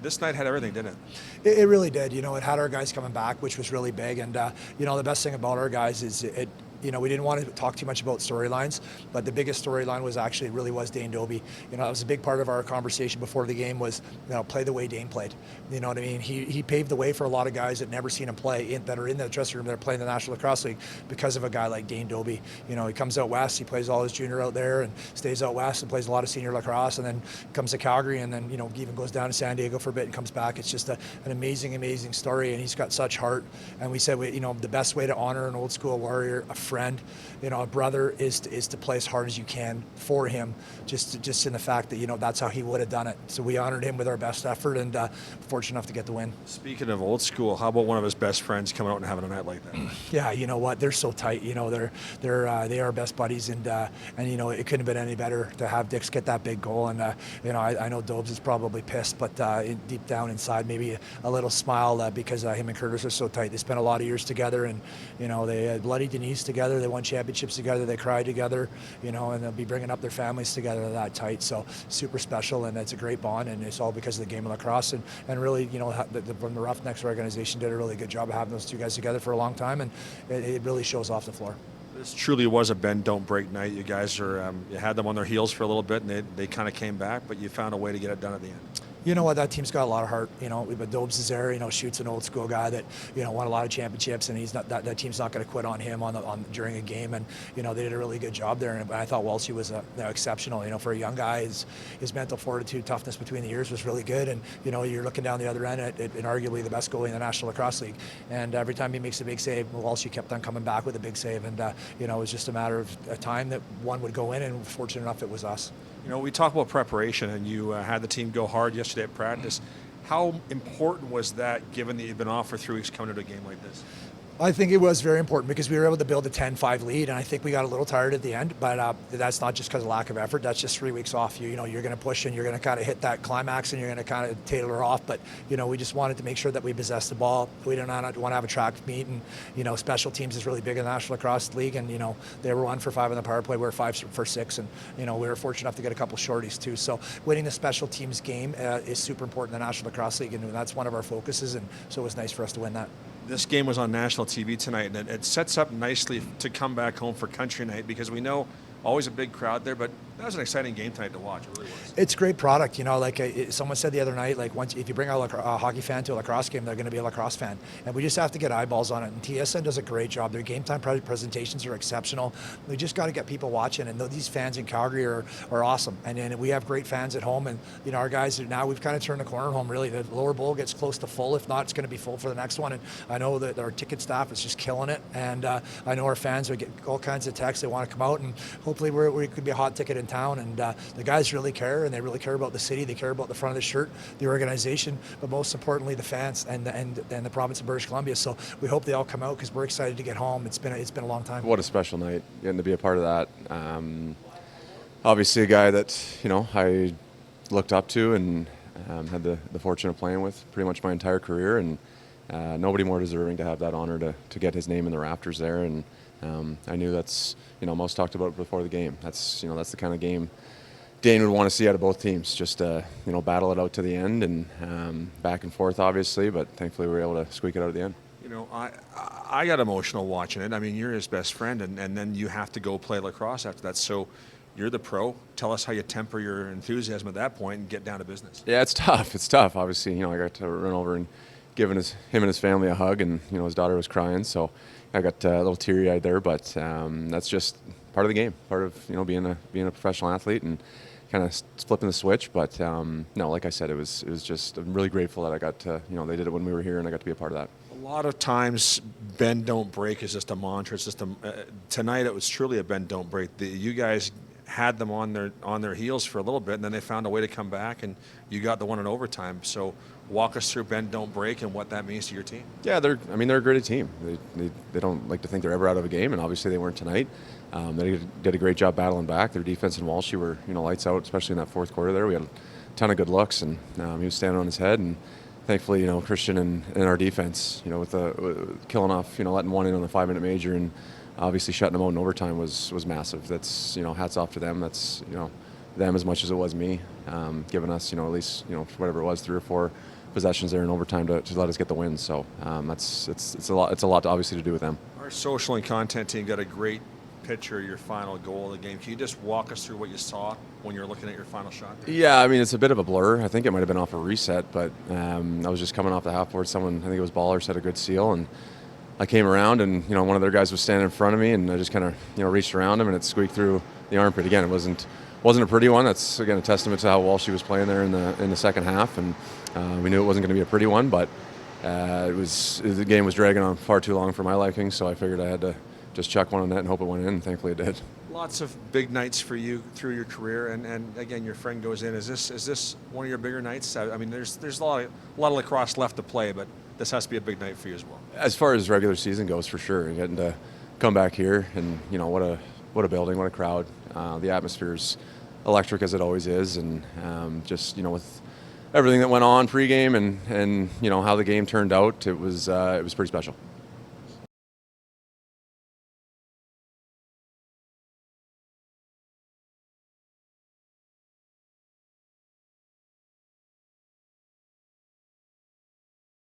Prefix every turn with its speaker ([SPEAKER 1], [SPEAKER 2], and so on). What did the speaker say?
[SPEAKER 1] This night had everything, didn't
[SPEAKER 2] It really did. It had our guys coming back, which was really big. And, the best thing about our guys is we didn't want to talk too much about storylines, but the biggest storyline really was Dane Dobie. That was a big part of our conversation before the game was, play the way Dane played. You know what I mean? He paved the way for a lot of guys that never seen him play that are in the dressing room that are playing the National Lacrosse League because of a guy like Dane Dobie. He comes out west, he plays all his junior out there and stays out west and plays a lot of senior lacrosse, and then comes to Calgary and then, even goes down to San Diego for a bit and comes back. It's just an amazing, amazing story, and he's got such heart. And we said, the best way to honor an old school warrior, a friend, a brother is to play as hard as you can for him, just in the fact that, that's how he would have done it. So we honored him with our best effort and fortunate enough to get the win.
[SPEAKER 1] Speaking of old school, how about one of his best friends coming out and having a night like that?
[SPEAKER 2] Yeah, you know what? They're so tight. They are best buddies, and it couldn't have been any better to have Dix get that big goal. And I know Dobes is probably pissed, but deep down inside, maybe a little smile because him and Curtis are so tight. They spent a lot of years together, and they had bloody Denise together. They won championships together. They cried together, and they'll be bringing up their families together that tight. So super special, and it's a great bond, and it's all because of the game of lacrosse. And really, from the Roughnecks organization did a really good job of having those two guys together for a long time, and it really shows off the floor.
[SPEAKER 1] This truly was a bend, don't break night. You guys you had them on their heels for a little bit, and they kind of came back, but you found a way to get it done at the end.
[SPEAKER 2] You know what? That team's got a lot of heart. But Dobes is there. Shoots an old school guy that won a lot of championships, and he's not that team's not going to quit on him during a game. And they did a really good job there. And I thought Walshy was exceptional. For a young guy, his mental fortitude, toughness between the ears was really good. And you're looking down the other end at arguably the best goalie in the National Lacrosse League. And every time he makes a big save, Walshy kept on coming back with a big save. And it was just a matter of time that one would go in. And fortunate enough, it was us.
[SPEAKER 1] We talk about preparation, and you had the team go hard yesterday at practice. How important was that, given that you'd been off for 3 weeks coming to a game like this?
[SPEAKER 2] I think it was very important because we were able to build a 10-5 lead, and I think we got a little tired at the end, but that's not just because of lack of effort. That's just 3 weeks off. You're going to push and you're going to kind of hit that climax and you're going to kind of tailor off, but we just wanted to make sure that we possessed the ball. We did not want to have a track meet, and special teams is really big in the National Lacrosse League, and they were 1 for 5 on the power play. We were 5 for 6, and we were fortunate enough to get a couple shorties too. So winning the special teams game is super important in the National Lacrosse League, and that's one of our focuses, and so it was nice for us to win that.
[SPEAKER 1] This game was on national TV tonight, and it sets up nicely to come back home for country night, because we know always a big crowd there, but that was an exciting game tonight to watch. It really was.
[SPEAKER 2] It's a great product. Someone said the other night, if you bring a hockey fan to a lacrosse game, they're going to be a lacrosse fan. And we just have to get eyeballs on it. And TSN does a great job. Their game time presentations are exceptional. We just got to get people watching. And these fans in Calgary are awesome. And then we have great fans at home. And, our guys, now we've kind of turned the corner at home, really. The lower bowl gets close to full. If not, it's going to be full for the next one. And I know that our ticket staff is just killing it. And I know our fans would get all kinds of texts. They want to come out. And hopefully we could be a hot ticket in town. And the guys really care, and they really care about the city. They care about the front of the shirt, the organization, but most importantly, the fans and the province of British Columbia. So we hope they all come out because we're excited to get home. It's been a long time.
[SPEAKER 3] What a special night, getting to be a part of that. Obviously, a guy that I looked up to and had the fortune of playing with pretty much my entire career, and nobody more deserving to have that honor to get his name in the rafters there. And I knew that's most talked about before the game. That's that's the kind of game Dane would want to see out of both teams. Just battle it out to the end and back and forth, obviously. But thankfully, we were able to squeak it out at the end.
[SPEAKER 1] I got emotional watching it. I mean, you're his best friend, and then you have to go play lacrosse after that. So you're the pro. Tell us how you temper your enthusiasm at that point and get down to business.
[SPEAKER 3] Yeah, it's tough. It's tough. Obviously, I got to run over and give him and his family a hug, and his daughter was crying, so I got a little teary-eyed there. But that's just part of the game, part of being a professional athlete and kind of flipping the switch. But no, like I said, it was just, I'm really grateful that I got to, they did it when we were here, and I got to be a part of that.
[SPEAKER 1] A lot of times, bend don't break is just a mantra. It's just tonight it was truly a bend don't break. You guys had them on their heels for a little bit, and then they found a way to come back, and you got the one in overtime. So walk us through bend don't break and what that means to your team.
[SPEAKER 3] Yeah, they're a gritty team. They don't like to think they're ever out of a game, and obviously they weren't tonight. They did a great job battling back. Their defense and Walshy were lights out, especially in that fourth quarter there. We had a ton of good looks, and he was standing on his head, and thankfully, Christian and our defense, with killing off, letting one in on the 5-minute major, and obviously shutting them out in overtime was massive. That's hats off to them. That's them as much as it was me, giving us, at least, whatever it was, 3 or 4 possessions there in overtime to let us get the win. So it's a lot obviously to do with them.
[SPEAKER 1] Our social and content team got a great picture of your final goal of the game. Can you just walk us through what you saw when you were looking at your final shot?
[SPEAKER 3] Yeah, I mean, it's a bit of a blur. I think it might have been off a reset, but I was just coming off the half board. Someone, I think it was Ballers, had a good seal, and I came around, and one of their guys was standing in front of me, and I just kind of reached around him, and it squeaked through the armpit. Again, it wasn't a pretty one. That's again a testament to how well she was playing there in the second half, and we knew it wasn't going to be a pretty one, but the game was dragging on far too long for my liking, so I figured I had to just chuck one on net and hope it went in, and thankfully it did.
[SPEAKER 1] Lots of big nights for you through your career, and again, your friend goes in. Is this one of your bigger nights? I mean, there's a lot of lacrosse left to play, but this has to be a big night for you as well.
[SPEAKER 3] As far as regular season goes, for sure, getting to come back here, and what a building, what a crowd. The atmosphere's electric as it always is, and just with everything that went on pregame and how the game turned out, it was pretty special.